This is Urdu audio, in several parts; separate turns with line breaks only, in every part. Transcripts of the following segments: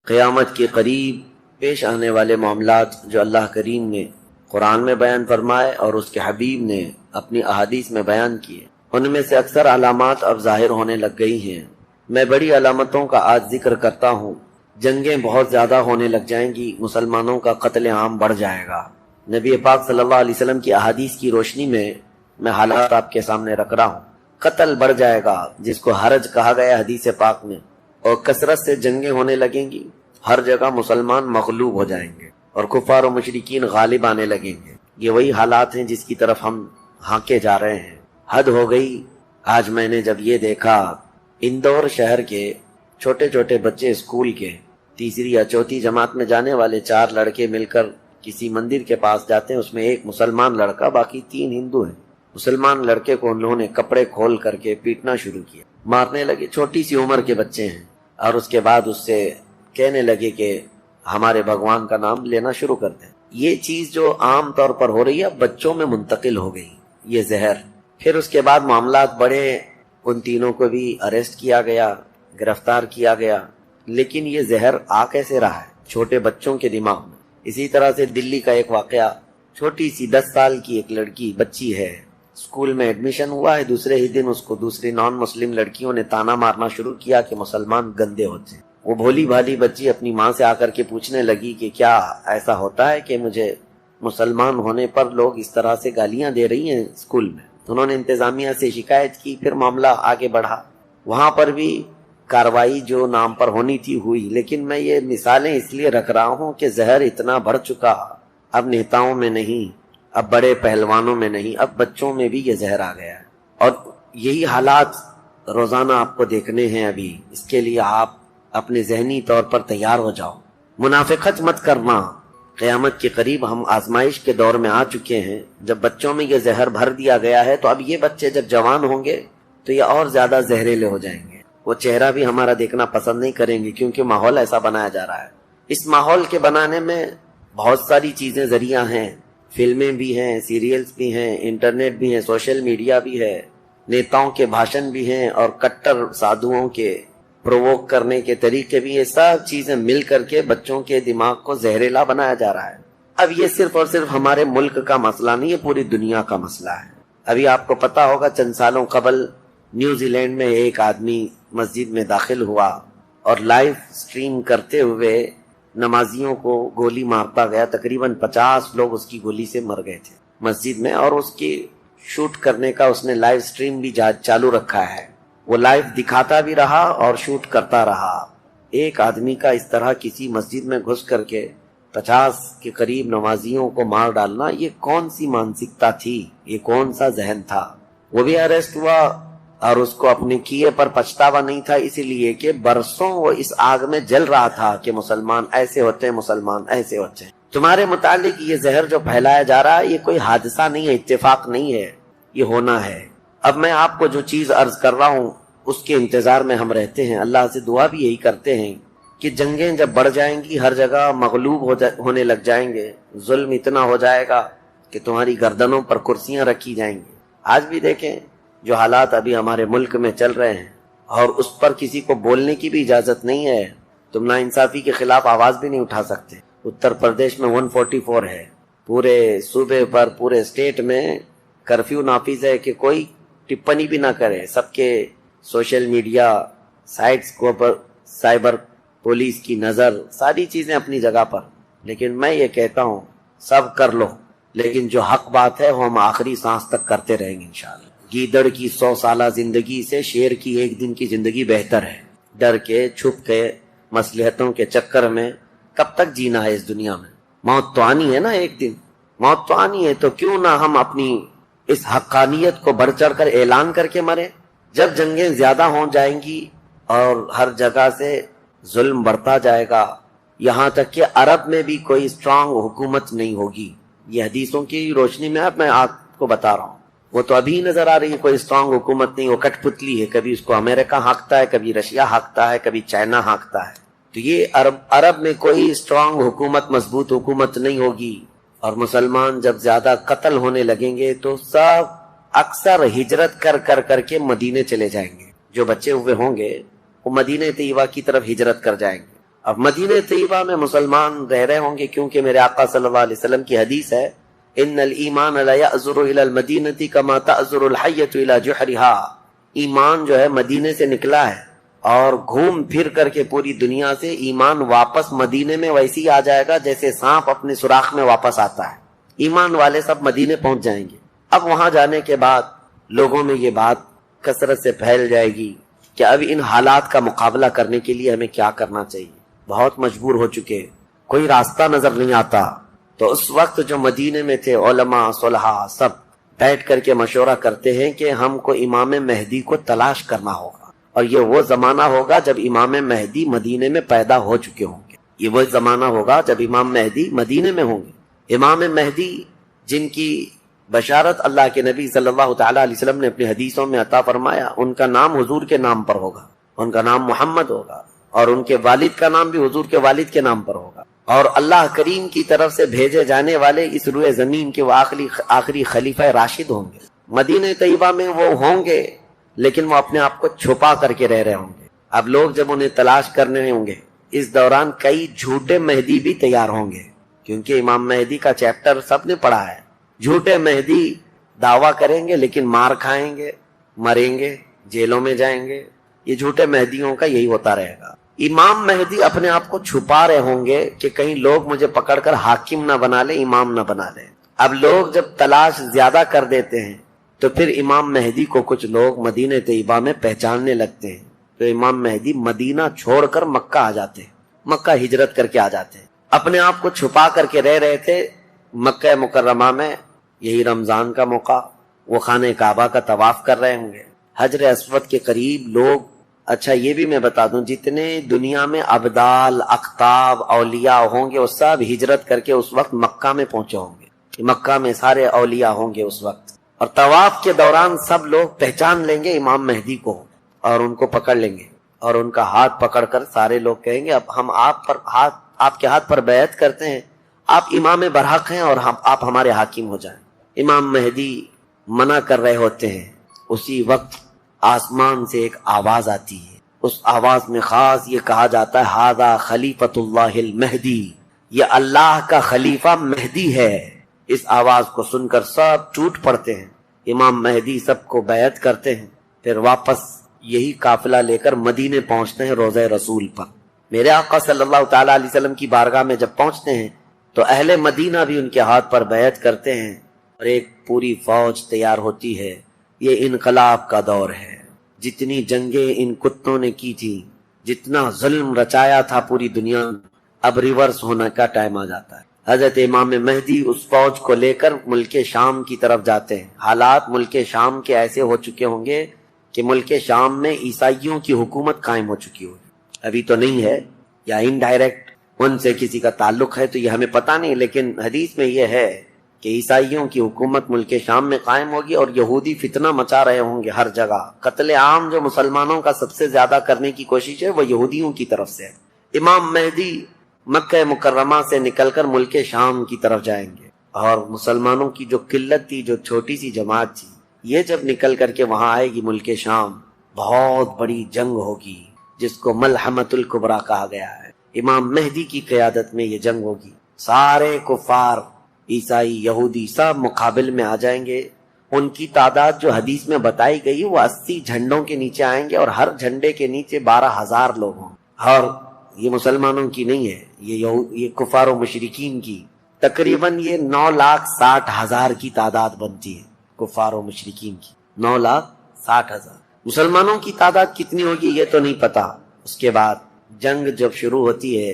قیامت کے قریب پیش آنے والے معاملات جو اللہ کریم نے قرآن میں بیان فرمائے اور اس کے حبیب نے اپنی احادیث میں بیان کیے، ان میں سے اکثر علامات اب ظاہر ہونے لگ گئی ہیں۔ میں بڑی علامتوں کا آج ذکر کرتا ہوں۔ جنگیں بہت زیادہ ہونے لگ جائیں گی، مسلمانوں کا قتل عام بڑھ جائے گا۔ نبی پاک صلی اللہ علیہ وسلم کی احادیث کی روشنی میں حالات آپ کے سامنے رکھ رہا ہوں۔ قتل بڑھ جائے گا، جس کو حرج کہا گیا حدیث پاک میں، اور کثرت سے جنگیں ہونے لگیں گی۔ ہر جگہ مسلمان مغلوب ہو جائیں گے اور کفار و مشرکین غالب آنے لگیں گے۔ یہ وہی حالات ہیں جس کی طرف ہم ہانکے جا رہے ہیں۔ حد ہو گئی۔ آج میں نے جب یہ دیکھا، اندور شہر کے چھوٹے چھوٹے بچے اسکول کے تیسری یا چوتھی جماعت میں جانے والے 4 لڑکے مل کر کسی مندر کے پاس جاتے ہیں، اس میں ایک مسلمان لڑکا، باقی 3 ہندو ہیں۔ مسلمان لڑکے کو انہوں نے کپڑے کھول کر کے پیٹنا شروع کیا، مارنے لگے۔ چھوٹی سی عمر کے بچے ہیں، اور اس کے بعد اس سے کہنے لگے کہ ہمارے بھگوان کا نام لینا شروع کر دیں۔ یہ چیز جو عام طور پر ہو رہی ہے بچوں میں منتقل ہو گئی، یہ زہر۔ پھر اس کے بعد معاملات بڑھے، ان تینوں کو بھی اریسٹ کیا گیا، گرفتار کیا گیا۔ لیکن یہ زہر آ کیسے رہا ہے چھوٹے بچوں کے دماغ میں؟ اسی طرح سے دلی کا ایک واقعہ، چھوٹی سی 10 سال کی ایک لڑکی بچی ہے، اسکول میں ایڈمیشن ہوا ہے، دوسرے ہی دن اس کو دوسری نان مسلم لڑکیوں نے تانا مارنا شروع کیا کہ مسلمان گندے ہوتے ہیں۔ وہ بھولی بھالی بچی اپنی ماں سے آ کر کے پوچھنے لگی کہ کیا ایسا ہوتا ہے کہ مجھے مسلمان ہونے پر لوگ اس طرح سے گالیاں دے رہی ہیں اسکول میں؟ انہوں نے انتظامیہ سے شکایت کی، پھر معاملہ آگے بڑھا، وہاں پر بھی کاروائی جو نام پر ہونی تھی ہوئی۔ لیکن میں یہ مثالیں اس لیے رکھ رہا ہوں کہ زہر اتنا بڑھ چکا، اب نیتاؤں میں نہیں، اب بڑے پہلوانوں میں نہیں، اب بچوں میں بھی یہ زہر آ گیا ہے۔ اور یہی حالات روزانہ آپ کو دیکھنے ہیں۔ ابھی اس کے لیے آپ اپنے ذہنی طور پر تیار ہو جاؤ، منافقت مت کرنا۔ قیامت کے قریب ہم آزمائش کے دور میں آ چکے ہیں۔ جب بچوں میں یہ زہر بھر دیا گیا ہے تو اب یہ بچے جب جوان ہوں گے تو یہ اور زیادہ زہریلے ہو جائیں گے۔ وہ چہرہ بھی ہمارا دیکھنا پسند نہیں کریں گے، کیونکہ ماحول ایسا بنایا جا رہا ہے۔ اس ماحول کے بنانے میں بہت ساری چیزیں ذریعہ ہیں، فلمیں بھی ہیں، سیریلز بھی ہیں، انٹرنیٹ بھی ہیں، سوشل میڈیا بھی ہے، نیتاؤں کے بھاشن بھی ہیں، اور کٹر سادھوؤں کے پرووک کرنے کے طریقے بھی۔ یہ سب چیزیں مل کر کے بچوں کے دماغ کو زہریلا بنایا جا رہا ہے۔ اب یہ صرف اور صرف ہمارے ملک کا مسئلہ نہیں، یہ پوری دنیا کا مسئلہ ہے۔ ابھی آپ کو پتا ہوگا چند سالوں قبل نیوزی لینڈ میں ایک آدمی مسجد میں داخل ہوا اور لائیو سٹریم کرتے ہوئے نمازیوں کو گولی مارتا گیا۔ تقریباً 50 لوگ اس کی گولی سے مر گئے تھے مسجد میں، اور اس کی شوٹ کرنے کا اس نے لائیو سٹریم بھی چالو رکھا ہے۔ وہ لائیو دکھاتا بھی رہا اور شوٹ کرتا رہا۔ ایک آدمی کا اس طرح کسی مسجد میں گھس کر کے 50 کے قریب نمازیوں کو مار ڈالنا، یہ کون سی مانسکتا تھی؟ یہ کون سا ذہن تھا؟ وہ بھی اریسٹ ہوا، اور اس کو اپنے کیے پر پچھتاوا نہیں تھا، اسی لیے کہ برسوں وہ اس آگ میں جل رہا تھا کہ مسلمان ایسے ہوتے ہیں، مسلمان ایسے ہوتے ہیں۔ تمہارے متعلق یہ زہر جو پھیلایا جا رہا ہے یہ کوئی حادثہ نہیں ہے، اتفاق نہیں ہے، یہ ہونا ہے۔ اب میں آپ کو جو چیز عرض کر رہا ہوں اس کے انتظار میں ہم رہتے ہیں، اللہ سے دعا بھی یہی کرتے ہیں کہ جنگیں جب بڑھ جائیں گی، ہر جگہ مغلوب ہونے لگ جائیں گے، ظلم اتنا ہو جائے گا کہ تمہاری گردنوں پر کرسیاں رکھی جائیں گی۔ آج بھی دیکھیں جو حالات ابھی ہمارے ملک میں چل رہے ہیں، اور اس پر کسی کو بولنے کی بھی اجازت نہیں ہے۔ تم ناانصافی کے خلاف آواز بھی نہیں اٹھا سکتے۔ اتر پردیش میں 144 ہے، پورے صوبے پر، پورے اسٹیٹ میں کرفیو نافذ ہے کہ کوئی ٹپنی بھی نہ کرے۔ سب کے سوشل میڈیا سائٹس کو پر سائبر پولیس کی نظر، ساری چیزیں اپنی جگہ پر۔ لیکن میں یہ کہتا ہوں سب کر لو، لیکن جو حق بات ہے وہ ہم آخری سانس تک کرتے رہیں گے انشاءاللہ۔ گیدڑ کی 100 سالہ زندگی سے شیر کی 1 دن کی زندگی بہتر ہے۔ ڈر کے، چھپ کے، مصلحتوں کے چکر میں کب تک جینا ہے اس دنیا میں؟ موت تو آنی ہے نا ایک دن، موت تو آنی ہے، تو کیوں نہ ہم اپنی اس حقانیت کو بڑھ چڑھ کر اعلان کر کے مریں؟ جب جنگیں زیادہ ہو جائیں گی اور ہر جگہ سے ظلم بڑھتا جائے گا، یہاں تک کہ عرب میں بھی کوئی اسٹرانگ حکومت نہیں ہوگی۔ یہ حدیثوں کی روشنی میں اب میں آپ کو بتا رہا ہوں، وہ تو ابھی نظر آ رہی ہے کوئی اسٹرانگ حکومت نہیں، وہ کٹ پتلی ہے، کبھی اس کو امریکہ ہانکتا ہے، کبھی رشیا ہانکتا ہے، کبھی چائنا ہانکتا ہے۔ تو یہ عرب میں کوئی اسٹرانگ حکومت، مضبوط حکومت نہیں ہوگی۔ اور مسلمان جب زیادہ قتل ہونے لگیں گے تو سب اکثر ہجرت کر کے مدینے چلے جائیں گے۔ جو بچے ہوئے ہوں گے وہ مدینہ طیبہ کی طرف ہجرت کر جائیں گے، اب مدینہ طیبہ میں مسلمان رہ رہے ہوں گے، کیونکہ میرے آقا صلی اللہ علیہ وسلم کی حدیث ہے، ان الایمان لا یأزر الی المدینہ کما تأزر الحیۃ الی جحرہا، ایمان جو ہے مدینے سے نکلا ہے اور گھوم پھر کر کے پوری دنیا سے ایمان واپس مدینے میں ویسے ہی آ جائے گا جیسے سانپ اپنے سوراخ میں واپس آتا ہے۔ ایمان والے سب مدینے پہنچ جائیں گے۔ اب وہاں جانے کے بعد لوگوں میں یہ بات کثرت سے پھیل جائے گی کہ اب ان حالات کا مقابلہ کرنے کے لیے ہمیں کیا کرنا چاہیے، بہت مجبور ہو چکے، کوئی راستہ نظر نہیں آتا۔ تو اس وقت جو مدینے میں تھے علماء صلحاء سب بیٹھ کر کے مشورہ کرتے ہیں کہ ہم کو امام مہدی کو تلاش کرنا ہوگا، اور یہ وہ زمانہ ہوگا جب امام مہدی مدینے میں پیدا ہو چکے ہوں گے۔ یہ وہ زمانہ ہوگا جب امام مہدی مدینے میں ہوں گے۔ امام مہدی جن کی بشارت اللہ کے نبی صلی اللہ تعالیٰ علیہ وسلم نے اپنی حدیثوں میں عطا فرمایا، ان کا نام حضور کے نام پر ہوگا، ان کا نام محمد ہوگا، اور ان کے والد کا نام بھی حضور کے والد کے نام پر ہوگا، اور اللہ کریم کی طرف سے بھیجے جانے والے اس روئے زمین کے وہ آخری خلیفہ راشد ہوں گے۔ مدینہ طیبہ میں وہ ہوں گے، لیکن وہ اپنے آپ کو چھپا کر کے رہ رہے ہوں گے۔ اب لوگ جب انہیں تلاش کرنے ہوں گے، اس دوران کئی جھوٹے مہدی بھی تیار ہوں گے، کیونکہ امام مہدی کا چیپٹر سب نے پڑھا ہے۔ جھوٹے مہدی دعویٰ کریں گے لیکن مار کھائیں گے، مریں گے، جیلوں میں جائیں گے۔ یہ جھوٹے مہدیوں کا یہی ہوتا رہے گا۔ امام مہدی اپنے آپ کو چھپا رہے ہوں گے کہ کہیں لوگ مجھے پکڑ کر حاکم نہ بنا لیں، امام نہ بنا لیں۔ اب لوگ جب تلاش زیادہ کر دیتے ہیں تو پھر امام مہدی کو کچھ لوگ مدینہ طیبہ میں پہچاننے لگتے ہیں، تو امام مہدی مدینہ چھوڑ کر مکہ آ جاتے ہیں، مکہ ہجرت کر کے آ جاتے ہیں۔ اپنے آپ کو چھپا کر کے رہ رہے تھے مکہ مکرمہ میں، یہی رمضان کا موقع، وہ خانہ کعبہ کا طواف کر رہے ہوں گے، حجر اسود کے قریب لوگ۔ اچھا یہ بھی میں بتا دوں، جتنے دنیا میں ابدال، اقطاب، اولیاء ہوں گے وہ سب ہجرت کر کے اس وقت مکہ میں پہنچے ہوں گے۔ مکہ میں سارے اولیاء ہوں گے اس وقت، اور طواف کے دوران سب لوگ پہچان لیں گے امام مہدی کو اور ان کو پکڑ لیں گے، اور ان کا ہاتھ پکڑ کر سارے لوگ کہیں گے اب ہم آپ کے ہاتھ پر بیعت کرتے ہیں، آپ امام برحق ہیں اور آپ ہمارے حاکم ہو جائیں۔ امام مہدی منع کر رہے ہوتے ہیں، اسی وقت آسمان سے ایک آواز آتی ہے، اس آواز میں خاص یہ کہا جاتا ہے ھذا خلیفۃ اللہ المہدی، یہ اللہ کا خلیفہ مہدی ہے۔ اس آواز کو سن کر سب ٹوٹ پڑتے ہیں، امام مہدی سب کو بیعت کرتے ہیں، پھر واپس یہی قافلہ لے کر مدینے پہنچتے ہیں روضہ رسول پر۔ میرے آقا صلی اللہ تعالیٰ علیہ وسلم کی بارگاہ میں جب پہنچتے ہیں تو اہل مدینہ بھی ان کے ہاتھ پر بیعت کرتے ہیں، اور ایک پوری فوج تیار ہوتی ہے۔ یہ انقلاب کا دور ہے، جتنی جنگیں ان کتوں نے کی تھی، جتنا ظلم رچایا تھا پوری دنیا، اب ریورس ہونے کا ٹائم آ جاتا ہے۔ حضرت امام مہدی اس فوج کو لے کر ملک شام کی طرف جاتے ہیں۔ حالات ملک شام کے ایسے ہو چکے ہوں گے کہ ملک شام میں عیسائیوں کی حکومت قائم ہو چکی ہوگی، ابھی تو نہیں ہے، یا انڈائریکٹ ان سے کسی کا تعلق ہے تو یہ ہمیں پتہ نہیں، لیکن حدیث میں یہ ہے کہ عیسائیوں کی حکومت ملک شام میں قائم ہوگی، اور یہودی فتنہ مچا رہے ہوں گے ہر جگہ۔ قتل عام جو مسلمانوں کا سب سے زیادہ کرنے کی کوشش ہے وہ یہودیوں کی طرف سے ہے۔ امام مہدی مکہ مکرمہ سے نکل کر ملک شام کی طرف جائیں گے، اور مسلمانوں کی جو قلت تھی، جو چھوٹی سی جماعت تھی، یہ جب نکل کر کے وہاں آئے گی ملک شام، بہت بڑی جنگ ہوگی جس کو ملحمۃ الکبریٰ کہا گیا ہے۔ امام مہدی کی قیادت میں یہ جنگ ہوگی، سارے کفار، عیسائی، یہودی سب مقابل میں آ جائیں گے۔ ان کی تعداد جو حدیث میں بتائی گئی وہ 80 جھنڈوں کے نیچے آئیں گے، اور ہر جھنڈے کے نیچے 12,000 لوگ ہوں، اور یہ مسلمانوں کی نہیں ہے، یہ کفار و مشرکین کی۔ تقریباً یہ 9,60,000 کی تعداد بنتی ہے کفار و مشرکین کی، 9,60,000۔ مسلمانوں کی تعداد کتنی ہوگی یہ تو نہیں پتا۔ اس کے بعد جنگ جب شروع ہوتی ہے،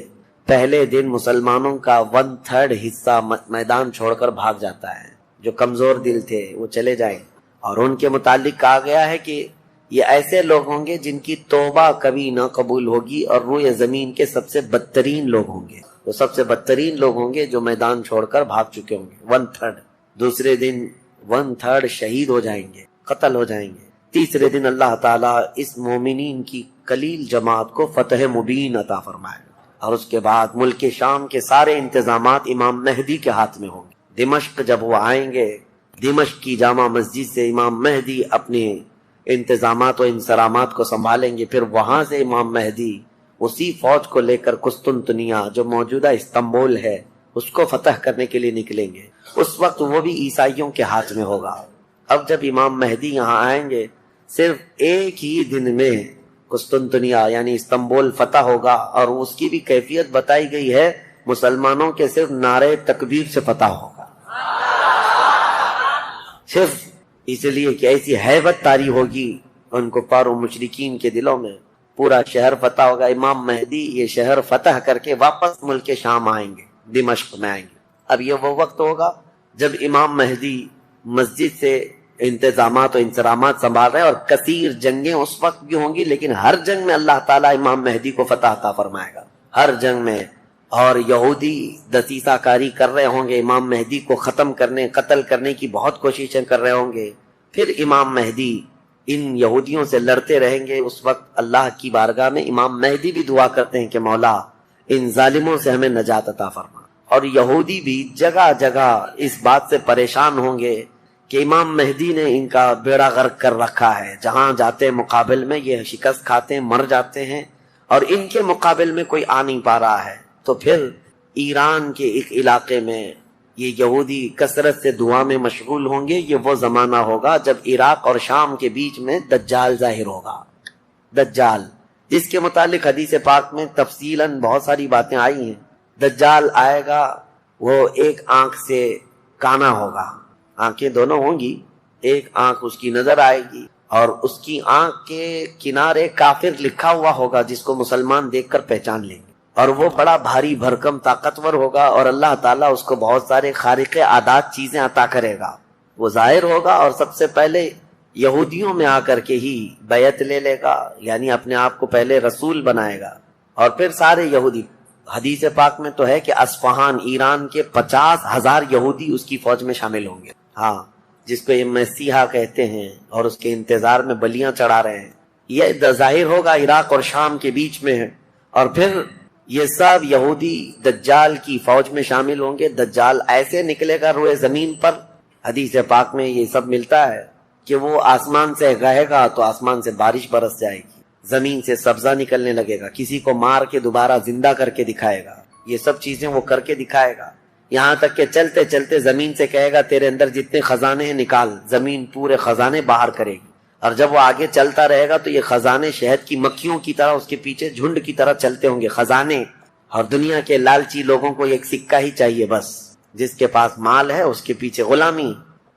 پہلے دن مسلمانوں کا 1/3 حصہ میدان چھوڑ کر بھاگ جاتا ہے، جو کمزور دل تھے وہ چلے جائیں، اور ان کے متعلق کہا گیا ہے کہ یہ ایسے لوگ ہوں گے جن کی توبہ کبھی نہ قبول ہوگی، اور روئے زمین کے سب سے بدترین لوگ ہوں گے، وہ سب سے بدترین لوگ ہوں گے جو میدان چھوڑ کر بھاگ چکے ہوں گے۔ 1/3 دوسرے دن 1/3 شہید ہو جائیں گے، قتل ہو جائیں گے۔ تیسرے دن اللہ تعالیٰ اس مومنین کی قلیل جماعت کو فتح مبین عطا فرمائے، اور اس کے بعد ملک شام کے سارے انتظامات امام مہدی کے ہاتھ میں ہوں گے۔ دمشق جب وہ آئیں گے، دمشق کی جامع مسجد سے امام مہدی اپنے انتظامات و انصرامات کو سنبھالیں گے، پھر وہاں سے امام مہدی اسی فوج کو لے کر قسطنطنیہ جو موجودہ استنبول ہے اس کو فتح کرنے کے لیے نکلیں گے. اس وقت وہ بھی عیسائیوں کے ہاتھ میں ہوگا. اب جب امام مہدی یہاں آئیں گے صرف ایک ہی دن میں قسطنطنیہ یعنی استنبول فتح ہوگا، اور اس کی بھی کیفیت بتائی گئی ہے، مسلمانوں کے صرف نعرے تکبیر سے فتح ہوگا، صرف اس لیے کہ ایسی ہیبت طاری ہوگی ان کفار و مشرکین کے دلوں میں. پورا شہر فتح ہوگا. امام مہدی یہ شہر فتح کر کے واپس ملک شام آئیں گے، دمشق میں آئیں گے. اب یہ وہ وقت ہوگا جب امام مہدی مسجد سے انتظامات و انصرامات سنبھال رہے ہیں، اور کثیر جنگیں اس وقت بھی ہوں گی، لیکن ہر جنگ میں اللہ تعالیٰ امام مہدی کو فتح عطا فرمائے گا، ہر جنگ میں. اور یہودی دسیسہ کاری کر رہے ہوں گے، امام مہدی کو ختم کرنے قتل کرنے کی بہت کوششیں کر رہے ہوں گے. پھر امام مہدی ان یہودیوں سے لڑتے رہیں گے. اس وقت اللہ کی بارگاہ میں امام مہدی بھی دعا کرتے ہیں کہ مولا ان ظالموں سے ہمیں نجات عطا فرما. اور یہودی بھی جگہ جگہ اس بات سے پریشان ہوں گے کہ امام مہدی نے ان کا بیڑا غرق کر رکھا ہے، جہاں جاتے مقابل میں یہ شکست کھاتے ہیں، مر جاتے ہیں، اور ان کے مقابل میں کوئی آ نہیں پا رہا ہے. تو پھر ایران کے ایک علاقے میں یہ یہودی کثرت سے دعا میں مشغول ہوں گے. یہ وہ زمانہ ہوگا جب عراق اور شام کے بیچ میں دجال ظاہر ہوگا. دجال جس کے متعلق حدیث پاک میں تفصیلاً بہت ساری باتیں آئی ہیں. دجال آئے گا، وہ ایک آنکھ سے کانا ہوگا، آنکھیں دونوں ہوں گی، ایک آنکھ اس کی نظر آئے گی، اور اس کی آنکھ کے کنارے کافر لکھا ہوا ہوگا جس کو مسلمان دیکھ کر پہچان لیں گے. اور وہ بڑا بھاری بھرکم طاقتور ہوگا، اور اللہ تعالیٰ اس کو بہت سارے خارق عادات چیزیں عطا کرے گا. وہ ظاہر ہوگا اور سب سے پہلے یہودیوں میں آ کر کے ہی بیعت لے لے گا، یعنی اپنے آپ کو پہلے رسول بنائے گا. اور پھر سارے یہودی، حدیث پاک میں تو ہے کہ اصفہان ایران کے 50,000 یہودی اس کی فوج میں شامل ہوں گے. ہاں، جس کو یہ مسیحا کہتے ہیں، اور اس کے انتظار میں بلیاں چڑھا رہے ہیں. یہ ظاہر ہوگا عراق اور شام کے بیچ میں ہے. اور پھر یہ سب یہودی دجال کی فوج میں شامل ہوں گے. دجال ایسے نکلے گا روئے زمین پر، حدیث پاک میں یہ سب ملتا ہے کہ وہ آسمان سے گاہے گا تو آسمان سے بارش برس جائے گی، زمین سے سبزہ نکلنے لگے گا، کسی کو مار کے دوبارہ زندہ کر کے دکھائے گا. یہ سب چیزیں وہ کر کے دکھائے گا. یہاں تک کہ چلتے چلتے زمین سے کہے گا تیرے اندر جتنے خزانے ہیں نکال. زمین پورے خزانے باہر کرے گی. اور جب وہ آگے چلتا رہے گا تو یہ خزانے شہد کی مکھیوں کی طرح اس کے پیچھے جھنڈ کی طرح چلتے ہوں گے خزانے. اور دنیا کے لالچی لوگوں کو ایک سکہ ہی چاہیے بس، جس کے پاس مال ہے اس کے پیچھے غلامی.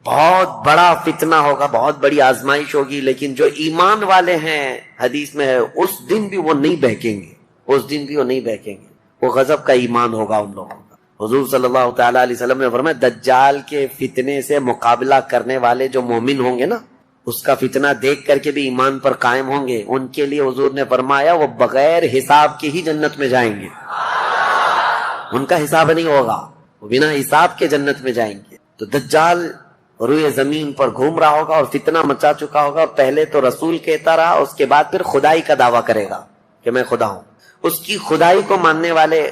بہت بڑا فتنہ ہوگا، بہت بڑی آزمائش ہوگی. لیکن جو ایمان والے ہیں، حدیث میں ہے، اس دن بھی وہ نہیں بہکیں گے، اس دن بھی وہ نہیں بہکیں گے. وہ غضب کا ایمان ہوگا ان لوگوں کا. حضور صلی اللہ تعالیٰ علیہ وسلم نے فرمایا دجال کے فتنے سے مقابلہ کرنے والے جو مومن ہوں گے نا، اس کا فتنہ دیکھ کر کے بھی ایمان پر قائم ہوں گے، ان کے لیے حضور نے فرمایا وہ بغیر حساب کے ہی جنت میں جائیں گے. ان کا حساب نہیں ہوگا، وہ بنا حساب کے جنت میں جائیں گے. تو دجال روئے زمین پر گھوم رہا ہوگا اور فتنہ مچا چکا ہوگا. پہلے تو رسول کہتا رہا، اس کے بعد پھر خدائی کا دعویٰ کرے گا کہ میں خدا ہوں. اس کی خدائی کو ماننے والے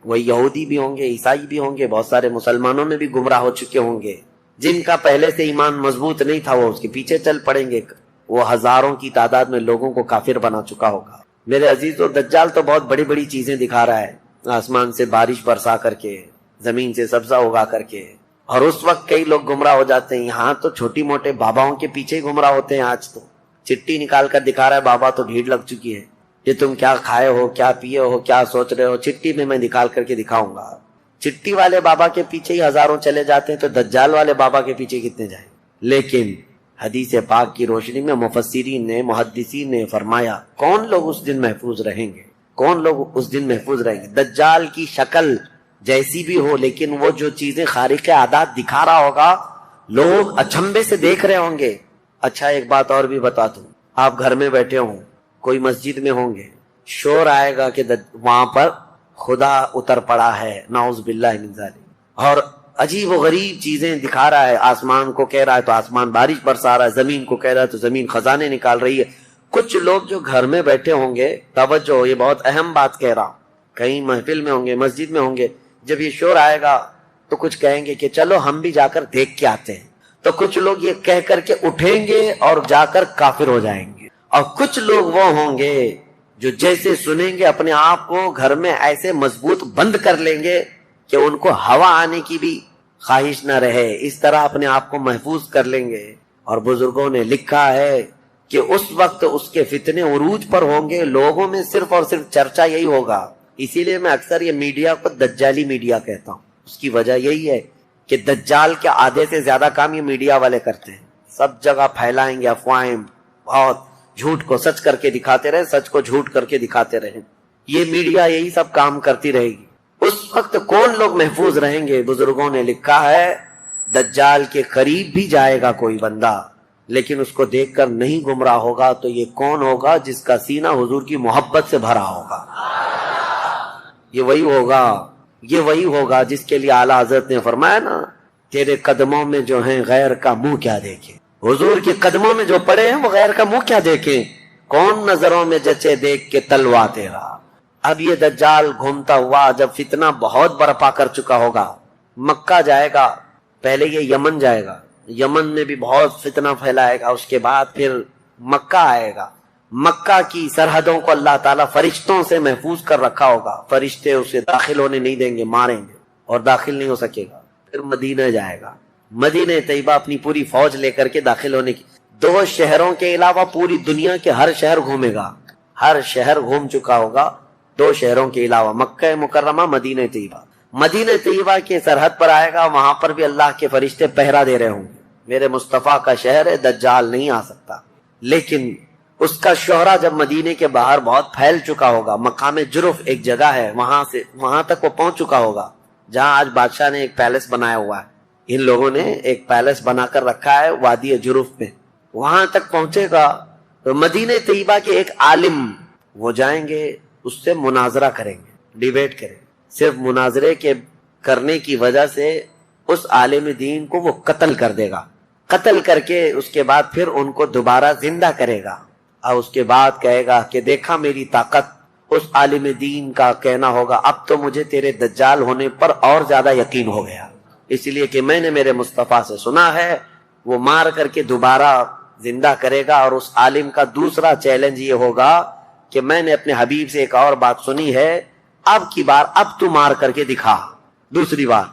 وہ یہودی بھی ہوں گے، عیسائی بھی ہوں گے، بہت سارے مسلمانوں میں بھی گمراہ ہو چکے ہوں گے. جن کا پہلے سے ایمان مضبوط نہیں تھا وہ اس کے پیچھے چل پڑیں گے. وہ ہزاروں کی تعداد میں لوگوں کو کافر بنا چکا ہوگا. میرے عزیزو، دجال تو بہت بڑی بڑی چیزیں دکھا رہا ہے، آسمان سے بارش برسا کر کے، زمین سے سبزہ اگا کر کے. اور اس وقت کئی لوگ گمراہ ہو جاتے ہیں. یہاں تو چھوٹی موٹے باباؤں کے پیچھے گمراہ ہوتے ہیں. آج تو چٹھی نکال کر دکھا رہا ہے بابا، تو بھیڑ لگ چکی ہے کہ تم کیا کھائے ہو، کیا پیے ہو، کیا سوچ رہے ہو، چٹھی میں نکال کر کے دکھاؤں گا. چٹھی والے بابا کے پیچھے ہی ہزاروں چلے جاتے ہیں، تو دجال والے بابا کے پیچھے کتنے جائیں. لیکن حدیث پاک کی روشنی میں مفسرین نے، محدثین نے فرمایا کون لوگ اس دن محفوظ رہیں گے، کون لوگ اس دن محفوظ رہیں گے. دجال کی شکل جیسی بھی ہو، لیکن وہ جو چیزیں خارق عادات دکھا رہا ہوگا لوگ اچنبے سے دیکھ رہے ہوں گے. اچھا ایک بات اور بھی بتا دوں، آپ گھر میں بیٹھے ہوں، کوئی مسجد میں ہوں گے، شور آئے گا کہ وہاں پر خدا اتر پڑا ہے، نعوذ باللہ من ذالک، اور عجیب و غریب چیزیں دکھا رہا ہے. آسمان کو کہہ رہا ہے تو آسمان بارش برسا رہا ہے، زمین کو کہہ رہا ہے تو زمین خزانے نکال رہی ہے. کچھ لوگ جو گھر میں بیٹھے ہوں گے، توجہ، یہ بہت اہم بات کہہ رہا، کہیں محفل میں ہوں گے، مسجد میں ہوں گے، جب یہ شور آئے گا تو کچھ کہیں گے کہ چلو ہم بھی جا کر دیکھ کے آتے ہیں. تو کچھ لوگ یہ کہہ کر کے اٹھیں گے اور جا کر کافر ہو جائیں گے. اور کچھ لوگ وہ ہوں گے جو جیسے سنیں گے اپنے آپ کو گھر میں ایسے مضبوط بند کر لیں گے کہ ان کو ہوا آنے کی بھی خواہش نہ رہے، اس طرح اپنے آپ کو محفوظ کر لیں گے۔ اور بزرگوں نے لکھا ہے کہ اس وقت اس کے فتنے عروج پر ہوں گے، لوگوں میں صرف اور صرف چرچا یہی ہوگا۔ اسی لیے میں اکثر یہ میڈیا کو دجالی میڈیا کہتا ہوں، اس کی وجہ یہی ہے کہ دجال کے آدھے سے زیادہ کام یہ میڈیا والے کرتے ہیں، سب جگہ پھیلائیں گے افواہیں، بہت جھوٹ کو سچ کر کے دکھاتے رہے، سچ کو جھوٹ کر کے دکھاتے رہے، یہ میڈیا یہی سب کام کرتی رہے گی۔ اس وقت کون لوگ محفوظ رہیں گے؟ بزرگوں نے لکھا ہے دجال کے قریب بھی جائے گا کوئی بندہ لیکن اس کو دیکھ کر نہیں گمراہ ہوگا، تو یہ کون ہوگا؟ جس کا سینہ حضور کی محبت سے بھرا ہوگا، یہ وہی ہوگا جس کے لیے اعلیٰ حضرت نے فرمایا نا، تیرے قدموں میں جو ہیں غیر کا منہ کیا دیکھے، حضور کے قدموں میں جو پڑے ہیں وہ غیر کا منہ کیا دیکھیں، کون نظروں میں جچے دیکھ کے تلوا تیرا۔ اب یہ دجال گھومتا ہوا جب فتنہ بہت برپا کر چکا ہوگا، مکہ جائے گا، پہلے یہ یمن جائے گا، یمن میں بھی بہت فتنہ پھیلائے گا، اس کے بعد پھر مکہ آئے گا، مکہ کی سرحدوں کو اللہ تعالیٰ فرشتوں سے محفوظ کر رکھا ہوگا، فرشتے اسے داخل ہونے نہیں دیں گے، ماریں گے اور داخل نہیں ہو سکے گا۔ پھر مدینہ جائے گا، مدینہ طیبہ اپنی پوری فوج لے کر کے داخل ہونے کی، 2 شہروں کے علاوہ پوری دنیا کے ہر شہر گھومے گا، ہر شہر گھوم چکا ہوگا 2 شہروں کے علاوہ، مکہ مکرمہ، مدینہ طیبہ۔ مدینہ طیبہ کے سرحد پر آئے گا، وہاں پر بھی اللہ کے فرشتے پہرا دے رہے ہوں گے، میرے مصطفیٰ کا شہر ہے، دجال نہیں آ سکتا۔ لیکن اس کا شہرہ جب مدینے کے باہر بہت پھیل چکا ہوگا، مقام جرف ایک جگہ ہے، وہاں تک وہ پہنچ چکا ہوگا، جہاں آج بادشاہ نے ایک پیلس بنایا ہوا ہے، ان لوگوں نے ایک پیلس بنا کر رکھا ہے وادی جرف میں، وہاں تک پہنچے گا تو مدینہ طیبہ کے ایک عالم وہ جائیں گے، اس سے مناظرہ کریں گے، ڈیبیٹ کریں گے، صرف مناظرے کے کرنے کی وجہ سے اس عالم دین کو وہ قتل کر دے گا، قتل کر کے اس کے بعد پھر ان کو دوبارہ زندہ کرے گا، اور اس کے بعد کہے گا کہ دیکھا میری طاقت۔ اس عالم دین کا کہنا ہوگا اب تو مجھے تیرے دجال ہونے پر اور زیادہ یقین ہو گیا، اس لیے کہ میں نے میرے مصطفیٰ سے سنا ہے، وہ مار کر کے دوبارہ زندہ کرے گا۔ اور اس عالم کا دوسرا چیلنج یہ ہوگا کہ میں نے اپنے حبیب سے ایک اور بات سنی ہے، اب کی بار اب تو مار کر کے دکھا۔ دوسری بار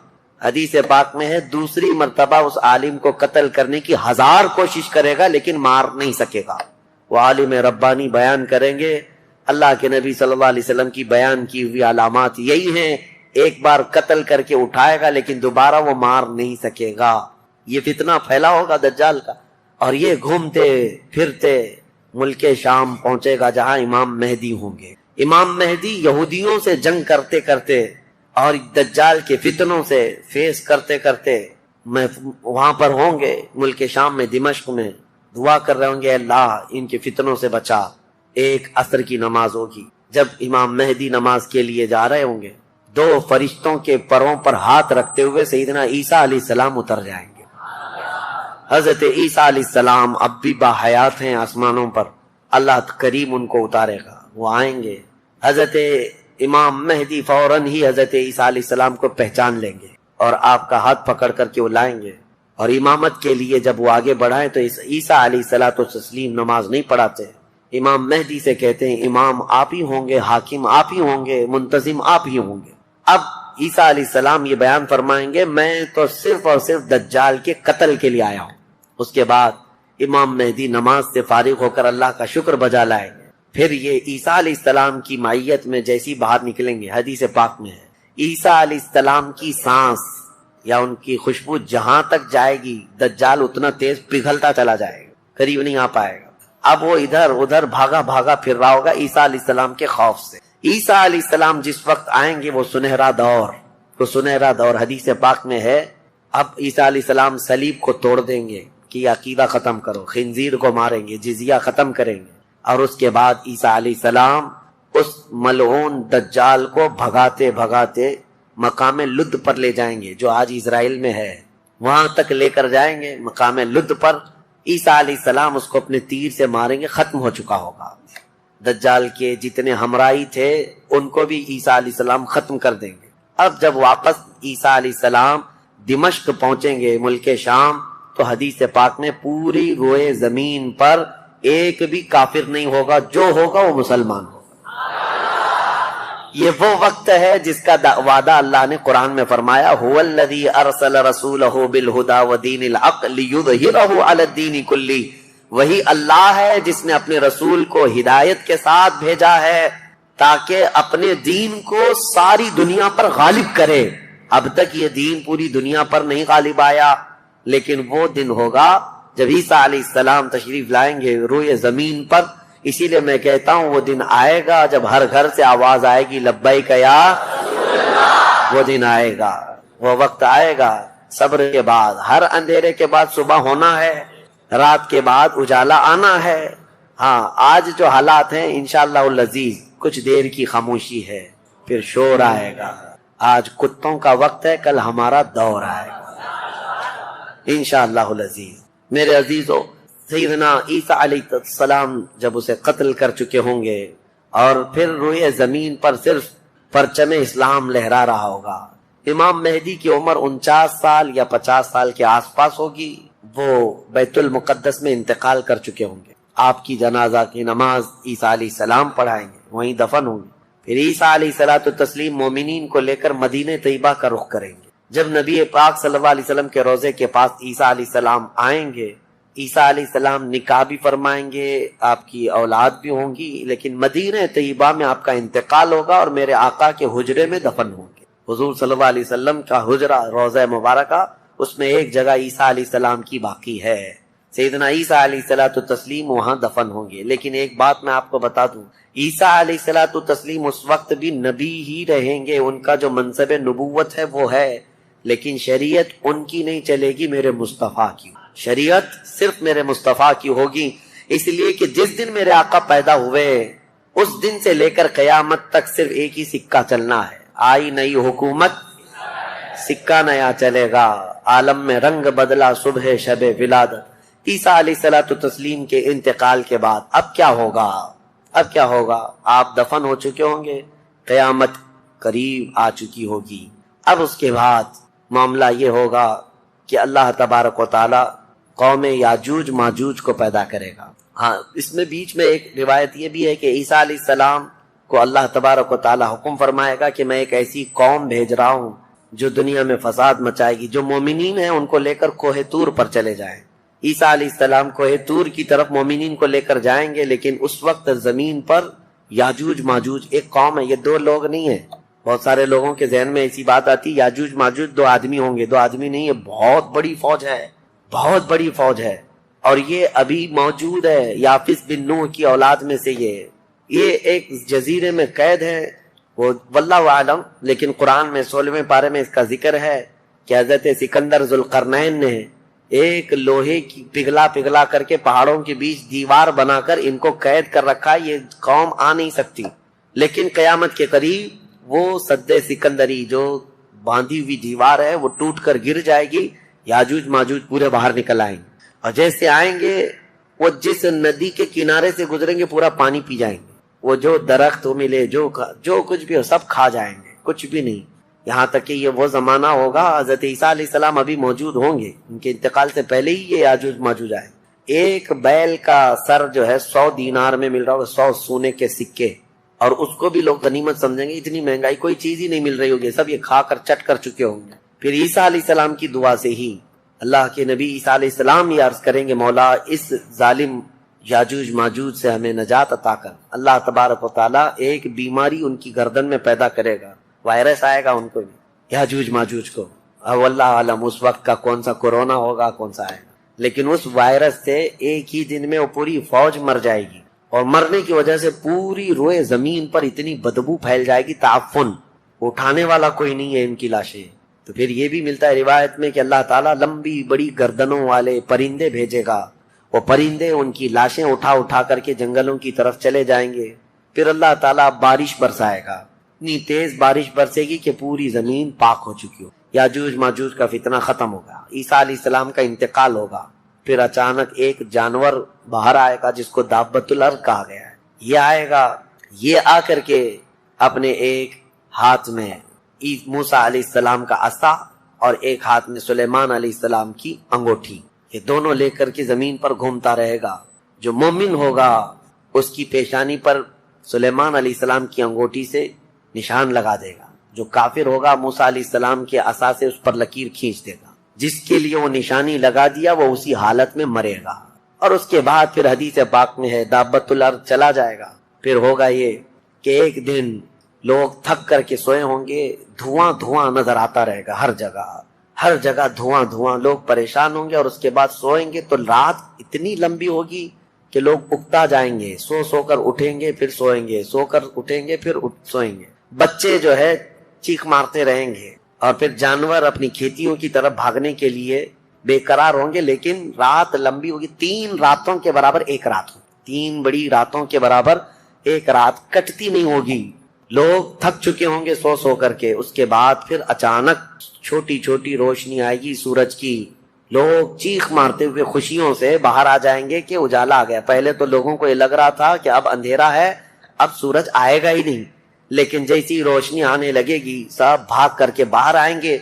حدیث پاک میں ہے دوسری مرتبہ اس عالم کو قتل کرنے کی 1000 کوشش کرے گا لیکن مار نہیں سکے گا۔ وہ عالم ربانی بیان کریں گے، اللہ کے نبی صلی اللہ علیہ وسلم کی بیان کی ہوئی علامات یہی ہیں، ایک بار قتل کر کے اٹھائے گا لیکن دوبارہ وہ مار نہیں سکے گا۔ یہ فتنہ پھیلا ہوگا دجال کا، اور یہ گھومتے پھرتے ملک شام پہنچے گا جہاں امام مہدی ہوں گے۔ امام مہدی یہودیوں سے جنگ کرتے کرتے اور دجال کے فتنوں سے فیس کرتے کرتے وہاں پر ہوں گے، ملک شام میں، دمشق میں، دعا کر رہے ہوں گے اللہ ان کے فتنوں سے بچا۔ ایک عصر کی نماز ہوگی، جب امام مہدی نماز کے لیے جا رہے ہوں گے، 2 فرشتوں کے پروں پر ہاتھ رکھتے ہوئے سیدنا عیسیٰ علیہ السلام اتر جائیں گے۔ حضرت عیسیٰ علیہ السلام اب بھی باحیات ہیں آسمانوں پر، اللہ کریم ان کو اتارے گا، وہ آئیں گے۔ حضرت امام مہدی فوراً ہی حضرت عیسیٰ علیہ السلام کو پہچان لیں گے اور آپ کا ہاتھ پکڑ کر کے وہ لائیں گے، اور امامت کے لیے جب وہ آگے بڑھائیں تو عیسیٰ علیہ الصلوۃ والتسلیم نماز نہیں پڑھاتے، امام مہدی سے کہتے ہیں امام آپ ہی ہوں گے، حاکم آپ ہی ہوں گے، منتظم آپ ہی ہوں گے۔ اب عیسیٰ علیہ السلام یہ بیان فرمائیں گے میں تو صرف اور صرف دجال کے قتل کے لیے آیا ہوں۔ اس کے بعد امام مہدی نماز سے فارغ ہو کر اللہ کا شکر بجا لائیں گے، پھر یہ عیسیٰ علیہ السلام کی معیت میں جیسی باہر نکلیں گے، حدیث پاک میں ہے عیسیٰ علیہ السلام کی سانس یا ان کی خوشبو جہاں تک جائے گی دجال اتنا تیز پگھلتا چلا جائے گا، قریب نہیں آ پائے گا۔ اب وہ ادھر ادھر بھاگا پھر رہا ہوگا عیسیٰ علیہ السلام کے خوف سے۔ عیسیٰ علیہ السلام جس وقت آئیں گے وہ سنہرا دور حدیث پاک میں ہے، اب عیسیٰ علیہ السلام صلیب کو توڑ دیں گے کہ عقیدہ ختم کرو، خنزیر کو ماریں گے، جزیہ ختم کریں گے، اور اس کے بعد عیسیٰ علیہ السلام اس ملعون دجال کو بھگاتے بھگاتے مقام لد پر لے جائیں گے جو آج اسرائیل میں ہے، وہاں تک لے کر جائیں گے مقام لد پر۔ عیسیٰ علیہ السلام اس کو اپنے تیر سے ماریں گے، ختم ہو چکا ہوگا۔ دجال کے جتنے ہمراہی تھے ان کو بھی عیسیٰ علیہ السلام ختم کر دیں گے۔ اب جب واپس عیسیٰ علیہ السلام دمشق پہنچیں گے، ملک شام، تو حدیث پاک میں پوری روئے زمین پر ایک بھی کافر نہیں ہوگا، جو ہوگا وہ مسلمان ہوگا۔ یہ وہ وقت ہے جس کا وعدہ اللہ نے قرآن میں فرمایا هو الذی ارسل رسولہ بالہدی ودین الحق لیظہرہ علی الدین کلہ، وہی اللہ ہے جس نے اپنے رسول کو ہدایت کے ساتھ بھیجا ہے تاکہ اپنے دین کو ساری دنیا پر غالب کرے۔ اب تک یہ دین پوری دنیا پر نہیں غالب آیا، لیکن وہ دن ہوگا جب عیسیٰ علیہ السلام تشریف لائیں گے روئے زمین پر۔ اسی لیے میں کہتا ہوں وہ دن آئے گا جب ہر گھر سے آواز آئے گی لبیک یا رسول اللہ۔ وہ دن آئے گا، وہ وقت آئے گا۔ صبر کے بعد، ہر اندھیرے کے بعد صبح ہونا ہے، رات کے بعد اجالا آنا ہے۔ ہاں آج جو حالات ہیں انشاءاللہ العزیز کچھ دیر کی خاموشی ہے، پھر شور آئے گا۔ آج کتوں کا وقت ہے، کل ہمارا دور آئے گا انشاءاللہ العزیز۔ میرے عزیزو، سیدنا عیسیٰ علیہ السلام جب اسے قتل کر چکے ہوں گے اور پھر روئے زمین پر صرف پرچم اسلام لہرا رہا ہوگا، امام مہدی کی عمر 49 سال یا 50 سال کے آس پاس ہوگی، وہ بیت المقدس میں انتقال کر چکے ہوں گے۔ آپ کی جنازہ کی نماز عیسیٰ علیہ السلام پڑھائیں گے، وہیں دفن ہوں گے۔ پھر عیسیٰ علیہ الصلوۃ والتسلیم مومنین کو لے کر مدینہ طیبہ کا رخ کریں گے۔ جب نبی پاک صلی اللہ علیہ وسلم کے روضے کے پاس عیسیٰ علیہ السلام آئیں گے، عیسیٰ علیہ السلام نکاح بھی فرمائیں گے، آپ کی اولاد بھی ہوں گی، لیکن مدینہ طیبہ میں آپ کا انتقال ہوگا اور میرے آقا کے حجرے میں دفن ہوں گے۔ حضور صلی اللہ علیہ وسلم کا حجرہ روضہ مبارکہ، اس میں ایک جگہ عیسیٰ علیہ السلام کی باقی ہے، سیدنا عیسیٰ علیہ الصلوۃ والتسلیم وہاں دفن ہوں گے۔ لیکن ایک بات میں آپ کو بتا دوں، عیسیٰ علیہ الصلوۃ والتسلیم اس وقت بھی نبی ہی رہیں گے، ان کا جو منصب نبوت ہے وہ ہے، لیکن شریعت ان کی نہیں چلے گی، میرے مصطفیٰ کی شریعت صرف میرے مصطفیٰ کی ہوگی۔ اس لیے کہ جس دن میرے آقا پیدا ہوئے اس دن سے لے کر قیامت تک صرف ایک ہی سکہ چلنا ہے، آئی نئی حکومت سکہ نیا چلے گا، عالم میں رنگ بدلا صبح شب ولادت۔ عیسیٰ علیہ الصلوۃ والتسلیم کے انتقال کے بعد اب کیا ہوگا؟ اب کیا ہوگا؟ آپ دفن ہو چکے ہوں گے، قیامت قریب آ چکی ہوگی۔ اب اس کے بعد معاملہ یہ ہوگا کہ اللہ تبارک و تعالی قوم یاجوج ماجوج کو پیدا کرے گا۔ ہاں اس میں بیچ میں ایک روایت یہ بھی ہے کہ عیسیٰ علیہ السلام کو اللہ تبارک و تعالی حکم فرمائے گا کہ میں ایک ایسی قوم بھیج رہا ہوں جو دنیا میں فساد مچائے گی، جو مومنین ہیں ان کو لے کر کوہ طور پر چلے جائیں۔ عیسیٰ علیہ السلام کوہ طور کی طرف مومنین کو لے کر جائیں گے، لیکن اس وقت زمین پر یاجوج ماجوج ایک قوم ہے، یہ دو لوگ نہیں ہیں۔ بہت سارے لوگوں کے ذہن میں ایسی بات آتی یاجوج ماجوج دو آدمی ہوں گے، دو آدمی نہیں، یہ بہت بڑی فوج ہے، بہت بڑی فوج ہے، اور یہ ابھی موجود ہے۔ یافس بن نوح کی اولاد میں سے یہ ایک جزیرے میں قید ہے، وہ واللہ عالم، لیکن قرآن میں 16ویں پارے میں اس کا ذکر ہے کہ حضرت سکندر ذوالقرنین نے ایک لوہے کی پگھلا کر کے پہاڑوں کے بیچ دیوار بنا کر ان کو قید کر رکھا، یہ قوم آ نہیں سکتی۔ لیکن قیامت کے قریب وہ سد سکندری جو باندھی ہوئی دیوار ہے وہ ٹوٹ کر گر جائے گی، یاجوج ماجوج پورے باہر نکل آئیں گے، اور جیسے آئیں گے وہ جس ندی کے کنارے سے گزریں گے پورا پانی پی جائیں گے، وہ جو درخت ملے جو کچھ بھی ہو سب کھا جائیں گے، کچھ بھی نہیں، یہاں تک کہ یہ وہ زمانہ ہوگا حضرت عیسیٰ علیہ السلام ابھی موجود ہوں گے، ان کے انتقال سے پہلے ہی یہ یاجوج ماجوج آئے۔ ایک بیل کا سر جو ہے 100 دینار میں مل رہا ہوگا، 100 سونے کے سکے، اور اس کو بھی لوگ غنیمت سمجھیں گے، اتنی مہنگائی کوئی چیز ہی نہیں مل رہی ہوگی، سب یہ کھا کر چٹ کر چکے ہوں گے۔ پھر عیسیٰ علیہ السلام کی دعا سے ہی اللہ کے نبی عیسیٰ علیہ السلام یہ عرض کریں گے مولا اس ظالم یاجوج ماجوج سے ہمیں نجات عطا کر۔ اللہ تبارک و تعالیٰ ایک بیماری ان کی گردن میں پیدا کرے گا، وائرس آئے گا ان کو بھی، یاجوج ماجوج کو، اب اللہ عالم اس وقت کا کون سا کورونا ہوگا کون سا آئے گا، لیکن اس وائرس سے ایک ہی دن میں وہ پوری فوج مر جائے گی، اور مرنے کی وجہ سے پوری روئے زمین پر اتنی بدبو پھیل جائے گی، تعفن، اٹھانے والا کوئی نہیں ہے ان کی لاشیں۔ تو پھر یہ بھی ملتا ہے روایت میں کہ اللہ تعالیٰ لمبی بڑی گردنوں والے پرندے بھیجے گا، وہ پرندے ان کی لاشیں اٹھا کر کے جنگلوں کی طرف چلے جائیں گے، پھر اللہ تعالیٰ بارش برسائے گا، اتنی تیز بارش برسے گی کہ پوری زمین پاک ہو چکی ہو، یاجوج ماجوج کا فتنہ ختم ہوگا، عیسیٰ علیہ السلام کا انتقال ہوگا، پھر اچانک ایک جانور باہر آئے گا جس کو دابۃ الارض کہا گیا ہے، یہ آئے گا، یہ آ کر کے اپنے ایک ہاتھ میں موسیٰ علیہ السلام کا عصا اور ایک ہاتھ میں سلیمان علیہ السلام کی انگوٹھی، یہ دونوں لے کر کے زمین پر گھومتا رہے گا۔ جو مومن ہوگا اس کی پیشانی پر سلیمان علیہ السلام کی انگوٹھی سے نشان لگا دے گا. جو کافر ہوگا موسیٰ علیہ السلام کے عصا سے اس پر لکیر کھینچ دے گا. جس کے لیے وہ نشانی لگا دیا وہ اسی حالت میں مرے گا. اور اس کے بعد پھر حدیث پاک میں ہے دابت الارض چلا جائے گا. پھر ہوگا یہ کہ ایک دن لوگ تھک کر کے سوئے ہوں گے, دھواں دھواں نظر آتا رہے گا, ہر جگہ دھواں دھواں, لوگ پریشان ہوں گے. اور اس کے بعد سوئیں گے تو رات اتنی لمبی ہوگی کہ لوگ اکتا جائیں گے, سو کر اٹھیں گے پھر سوئیں گے, سو کر اٹھیں گے پھر سوئیں گے. بچے جو ہے چیخ مارتے رہیں گے, اور پھر جانور اپنی کھیتیوں کی طرف بھاگنے کے لیے بے قرار ہوں گے. لیکن رات لمبی ہوگی, 3 راتوں کے برابر ایک رات ہوگی, 3 بڑی راتوں کے برابر ایک رات کٹتی نہیں ہوگی. لوگ تھک چکے ہوں گے سو کر کے. اس کے بعد پھر اچانک چھوٹی چھوٹی روشنی آئے گی سورج کی. لوگ چیخ مارتے ہوئے خوشیوں سے باہر آ جائیں گے کہ اجالا آ گیا. پہلے تو لوگوں کو یہ لگ رہا تھا کہ اب اندھیرا ہے, اب سورج آئے گا ہی نہیں. لیکن جیسی روشنی آنے لگے گی سب بھاگ کر کے باہر آئیں گے.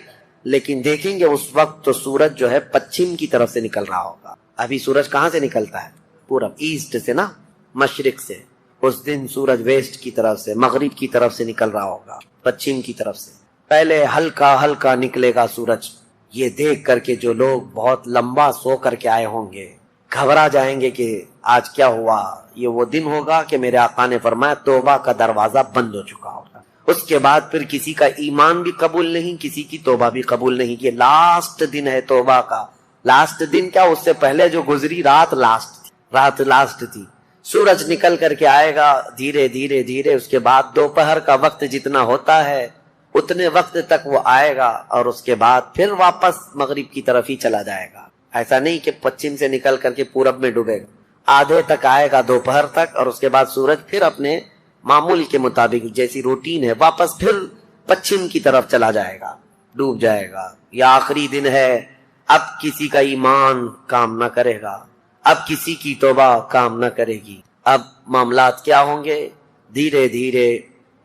لیکن دیکھیں گے اس وقت تو سورج جو ہے پچھم کی طرف سے نکل رہا ہوگا. ابھی سورج کہاں سے نکلتا ہے؟ پورب, ایسٹ سے نا, مشرق سے. اس دن سورج ویسٹ کی طرف سے, مغرب کی طرف سے نکل رہا ہوگا, پچھم کی طرف سے. پہلے ہلکا ہلکا نکلے گا سورج. یہ دیکھ کر کے جو لوگ بہت لمبا سو کر کے آئے ہوں گے گھبرا جائیں گے کہ آج کیا ہوا. یہ وہ دن ہوگا کہ میرے آقا نے فرمایا توبہ کا دروازہ بند ہو چکا ہوگا. اس کے بعد پھر کسی کا ایمان بھی قبول نہیں, کسی کی توبہ بھی قبول نہیں. یہ لاسٹ دن ہے توبہ کا. لاسٹ دن کیا, اس سے پہلے جو گزری رات لاسٹ تھی. سورج نکل کر کے آئے گا دھیرے دھیرے دھیرے. اس کے بعد دوپہر کا وقت جتنا ہوتا ہے اتنے وقت تک وہ آئے گا, اور اس کے بعد پھر واپس مغرب کی طرف ہی چلا جائے گا. ایسا نہیں کہ پچھم سے نکل کر کے پورب میں ڈوبے گا. آدھے تک آئے گا دوپہر تک, اور اس کے بعد سورج پھر اپنے معمول کے مطابق جیسی روٹین ہے واپس پھر پچھم کی طرف چلا جائے گا, ڈوب جائے گا. یہ آخری دن ہے. اب کسی کا ایمان کام نہ کرے گا, اب کسی کی توبہ کام نہ کرے گی. اب معاملات کیا ہوں گے؟ دھیرے دھیرے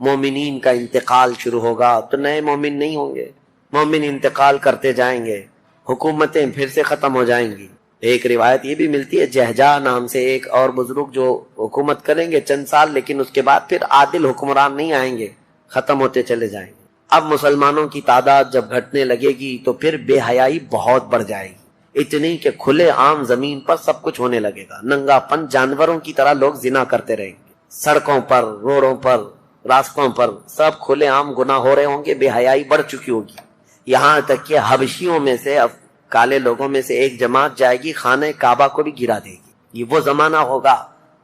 مومنین کا انتقال شروع ہوگا. تو نئے مومن نہیں ہوں گے, مومن انتقال کرتے جائیں گے, حکومتیں پھر سے ختم ہو جائیں گی. ایک روایت یہ بھی ملتی ہے, جہجہ نام سے ایک اور بزرگ جو حکومت کریں گے چند سال, لیکن اس کے بعد پھر عادل حکمران نہیں آئیں گے, ختم ہوتے چلے جائیں گے. اب مسلمانوں کی تعداد جب گھٹنے لگے گی تو پھر بے حیائی بہت بڑھ جائے گی. اتنی کہ کھلے عام زمین پر سب کچھ ہونے لگے گا. ننگا پن, جانوروں کی طرح لوگ زنا کرتے رہیں گے. سڑکوں پر, روڈوں پر, راستوں پر سب کھلے عام گناہ ہو رہے ہوں گے. بے حیائی بڑھ چکی ہوگی. یہاں تک کہ حبشیوں میں سے, کالے لوگوں میں سے ایک جماعت جائے گی خانہ کعبہ کو بھی گرا دے گی. یہ وہ زمانہ ہوگا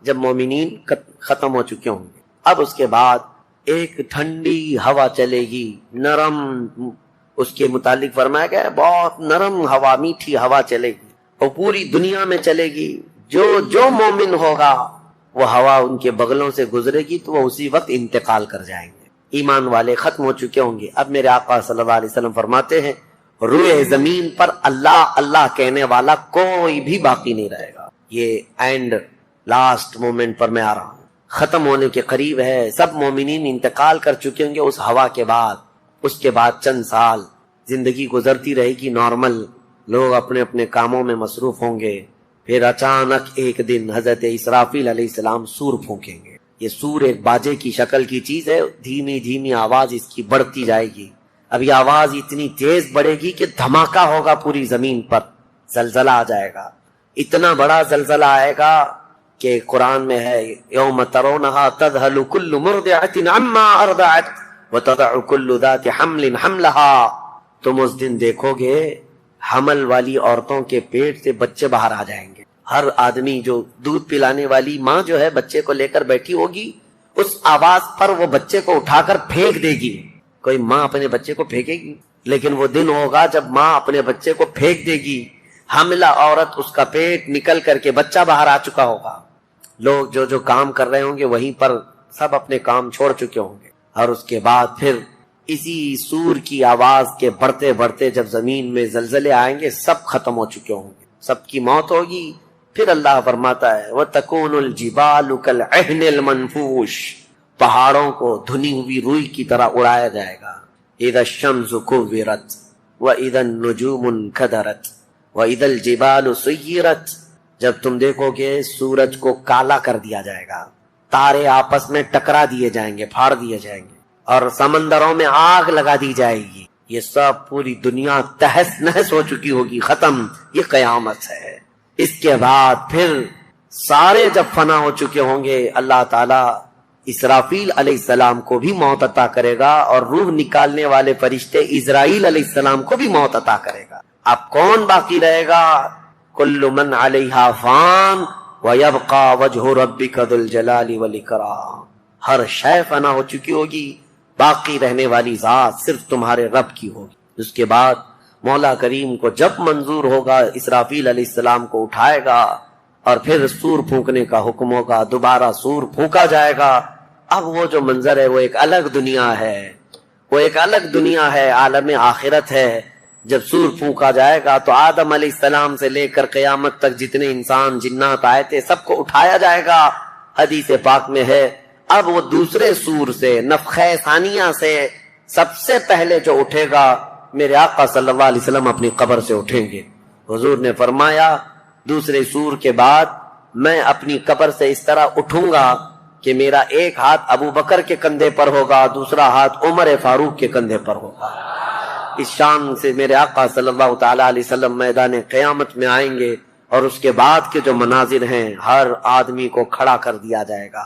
جب مومنین ختم ہو چکے ہوں گے. اب اس کے بعد ایک ٹھنڈی ہوا چلے گی, نرم. اس کے متعلق فرمایا گیا بہت نرم ہوا, میٹھی ہوا چلے گی, اور پوری دنیا میں چلے گی. جو مومن ہوگا وہ ہوا ان کے بغلوں سے گزرے گی تو وہ اسی وقت انتقال کر جائیں گے. ایمان والے ختم ہو چکے ہوں گے. اب میرے آقا صلی اللہ علیہ وسلم فرماتے ہیں روئے زمین پر اللہ اللہ کہنے والا کوئی بھی باقی نہیں رہے گا. یہ اینڈ لاسٹ مومنٹ پر میں آ رہا ہوں, ختم ہونے کے قریب ہے. سب مومنین انتقال کر چکے ہوں گے اس ہوا کے بعد. اس کے بعد چند سال زندگی گزرتی رہے گی نارمل, لوگ اپنے اپنے کاموں میں مصروف ہوں گے. پھر اچانک ایک دن حضرت اسرافیل علیہ السلام سور پھونکیں گے. یہ سور ایک باجے کی شکل کی چیز ہے, دھیمی دھیمی آواز اس کی بڑھتی جائے گی. اب یہ آواز اتنی تیز بڑھے گی کہ دھماکہ ہوگا پوری زمین پر, زلزلہ آ جائے گا. اتنا بڑا زلزلہ آئے گا کہ قرآن میں ہے یوم ترونہا تذہل کل مرضعۃ عما ارضعت وتضع کل ذات حمل حملہا. تم اس دن دیکھو گے حمل والی عورتوں کے پیٹ سے بچے باہر آ جائیں گے. ہر آدمی جو دودھ پلانے والی ماں جو ہے بچے کو لے کر بیٹھی ہوگی, اس آواز پر وہ بچے کو اٹھا کر پھینک دے گی. کوئی ماں اپنے بچے کو پھینکے گی؟ لیکن وہ دن ہوگا جب ماں اپنے بچے کو پھینک دے گی. حاملہ عورت, اس کا پیٹ نکل کر کے بچہ باہر آ چکا ہوگا. لوگ جو کام کر رہے ہوں گے وہیں پر سب اپنے کام چھوڑ چکے ہوں گے. اور اس کے بعد پھر اسی سور کی آواز کے بڑھتے بڑھتے جب زمین میں زلزلے آئیں گے سب ختم ہو چکے ہوں گے, سب کی موت ہوگی. پھر اللہ فرماتا ہے وَتَكُونُ الْجِبَالُ كَالْعِهْنِ الْمَنْفُوشِ, پہاڑوں کو دھنی ہوئی روئی کی طرح اڑایا جائے گا. اِذَا الشَّمْسُ كُوِّرَتْ وَإِذَا النُّجُومُ انْكَدَرَتْ وَإِذَا الْجِبَالُ سُيِّرَتْ, جب تم دیکھو گے سورج کو کالا کر دیا جائے گا, تارے آپس میں ٹکرا دیے جائیں گے, پھاڑ دیے جائیں گے. اور سمندروں میں آگ لگا دی جائے گی. یہ سب پوری دنیا تہس نہس ہو چکی ہوگی, ختم. یہ قیامت ہے. اس کے بعد پھر سارے جب فنا ہو چکے ہوں گے, اللہ تعالی اسرافیل علیہ السلام کو بھی موت عطا کرے گا, اور روح نکالنے والے فرشتے اسرائیل علیہ السلام کو بھی موت عطا کرے گا. اب کون باقی رہے گا؟ کل من علیہا فان ویبقا وجہ ربک ذو الجلال والاکرام. ہر شے فنا ہو چکی ہوگی, باقی رہنے والی ذات صرف تمہارے رب کی ہوگی. اس کے بعد مولا کریم کو جب منظور ہوگا اسرافیل علیہ السلام کو اٹھائے گا, اور پھر سور پھونکنے کا حکم ہوگا, دوبارہ سور پھونکا جائے گا. اب وہ جو منظر ہے وہ ایک الگ دنیا ہے, وہ ایک الگ دنیا ہے, عالم آخرت ہے. جب سور پھونکا جائے گا تو آدم علیہ السلام سے لے کر قیامت تک جتنے انسان جنات آئے تھے سب کو اٹھایا جائے گا. حدیث پاک میں ہے اب وہ دوسرے سور سے, نفخہ ثانیہ سے سب سے پہلے جو اٹھے گا میرے آقا صلی اللہ علیہ وسلم اپنی قبر سے اٹھیں گے. حضور نے فرمایا دوسرے سور کے بعد میں اپنی قبر سے اس طرح اٹھوں گا کہ میرا ایک ہاتھ ابو بکر کے کندھے پر ہوگا, دوسرا ہاتھ عمر فاروق کے کندھے پر ہوگا. اس شان سے میرے آقا صلی اللہ تعالی علیہ وسلم میدان قیامت میں آئیں گے, اور اس کے بعد کے جو مناظر ہیں, ہر آدمی کو کھڑا کر دیا جائے گا,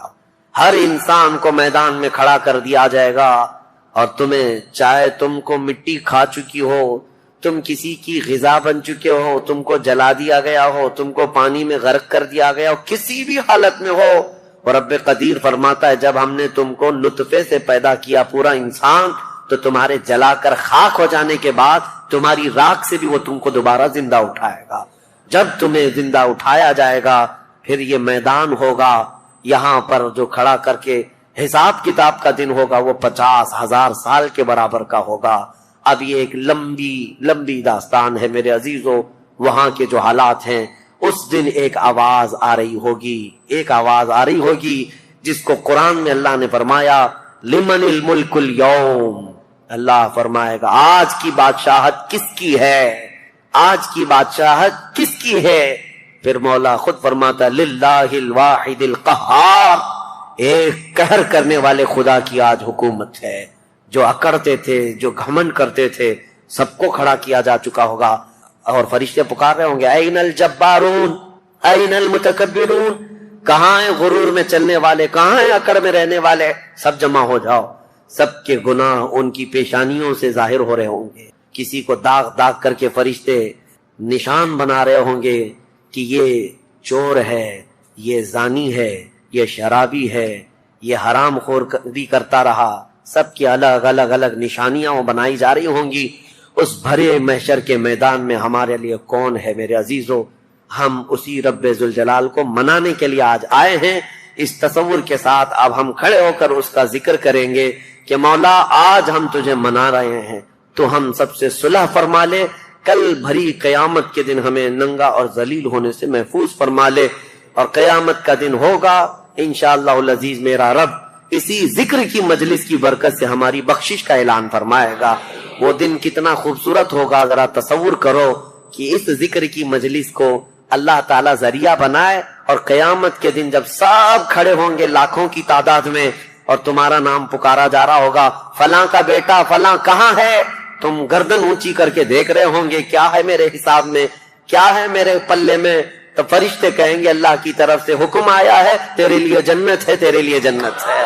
ہر انسان کو میدان میں کھڑا کر دیا جائے گا. اور تمہیں چاہے تم کو مٹی کھا چکی ہو, تم کسی کی غذا بن چکے ہو, تم کو جلا دیا گیا ہو, تم کو پانی میں غرق کر دیا گیا ہو, کسی بھی حالت میں ہو, اور رب قدیر فرماتا ہے جب ہم نے تم کو نطفے سے پیدا کیا پورا انسان, تو تمہارے جلا کر خاک ہو جانے کے بعد تمہاری راکھ سے بھی وہ تم کو دوبارہ زندہ اٹھائے گا. جب تمہیں زندہ اٹھایا جائے گا پھر یہ میدان ہوگا, یہاں پر جو کھڑا کر کے حساب کتاب کا دن ہوگا وہ 50,000 سال کے برابر کا ہوگا. اب یہ ایک لمبی داستان ہے میرے عزیزو. وہاں کے جو حالات ہیں, اس دن ایک آواز آ رہی ہوگی جس کو قرآن میں اللہ نے فرمایا لمن الملک اليوم. اللہ فرمائے گا آج کی بادشاہت کس کی ہے, آج کی بادشاہت کس کی ہے. پھر مولا خود فرماتا للہ الواحد القہار, ایک قہر کرنے والے خدا کی آج حکومت ہے. جو اکڑتے تھے, جو گھمنڈ کرتے تھے, سب کو کھڑا کیا جا چکا ہوگا, اور فرشتے پکار رہے ہوں گے این الجبارون این المتکبرون, کہاں ہیں غرور میں چلنے والے, کہاں ہیں اکڑ میں رہنے والے, سب جمع ہو جاؤ. سب کے گناہ ان کی پیشانیوں سے ظاہر ہو رہے ہوں گے. کسی کو داغ کر کے فرشتے نشان بنا رہے ہوں گے کہ یہ چور ہے, یہ زانی ہے, یہ شرابی ہے, یہ حرام خوری کرتا رہا. سب کی الگ الگ نشانیاں بنائی جا رہی ہوں گی. اس بھرے محشر کے میدان میں ہمارے لیے کون ہے میرے عزیزو؟ ہم اسی رب ذوالجلال کو منانے کے لیے آج آئے ہیں. اس تصور کے ساتھ اب ہم کھڑے ہو کر اس کا ذکر کریں گے کہ مولا آج ہم تجھے منا رہے ہیں, تو ہم سب سے صلح فرما لے, کل بھری قیامت کے دن ہمیں ننگا اور ذلیل ہونے سے محفوظ فرما لے. اور قیامت کا دن ہوگا انشاءاللہ العزیز میرا رب اسی ذکر کی مجلس کی برکت سے ہماری بخشش کا اعلان فرمائے گا. وہ دن کتنا خوبصورت ہوگا, ذرا تصور کرو کہ اس ذکر کی مجلس کو اللہ تعالیٰ ذریعہ بنائے, اور قیامت کے دن جب سب کھڑے ہوں گے لاکھوں کی تعداد میں, اور تمہارا نام پکارا جا رہا ہوگا, فلاں کا بیٹا فلاں کہاں ہے, تم گردن اونچی کر کے دیکھ رہے ہوں گے کیا ہے میرے حساب میں, کیا ہے میرے پلے میں, تو فرشتے کہیں گے اللہ کی طرف سے حکم آیا ہے, تیرے لیے جنت ہے, تیرے لیے جنت ہے.